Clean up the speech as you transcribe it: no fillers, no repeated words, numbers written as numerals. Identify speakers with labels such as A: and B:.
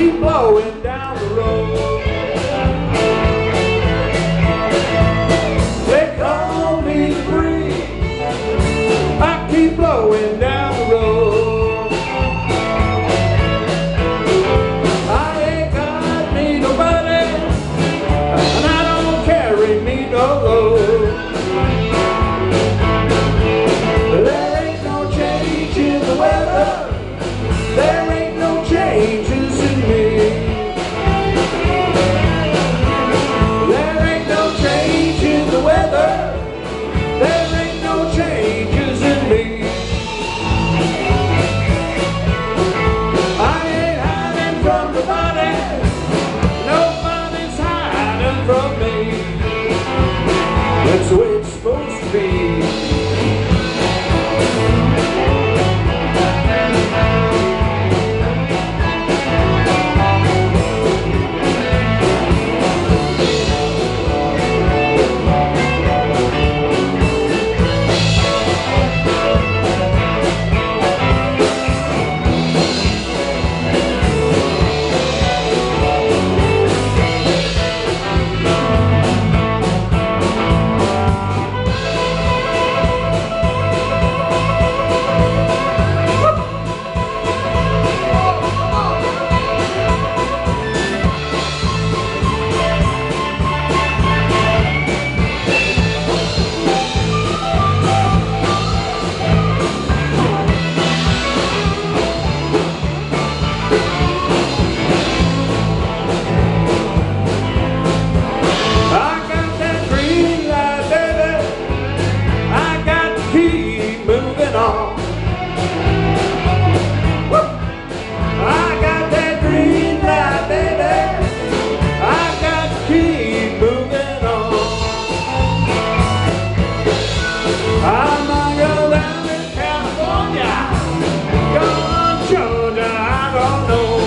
A: keep blowing down the road. They call me the breeze, I keep blowing down the road. I ain't got me nobody, and I don't carry me no load. There ain't no change in the weather, there ain't no changes in me. There ain't no change in the weather, there ain't no changes in me. I ain't hiding from nobody, nobody's hiding from me. That's the way it's supposed to be. I don't know.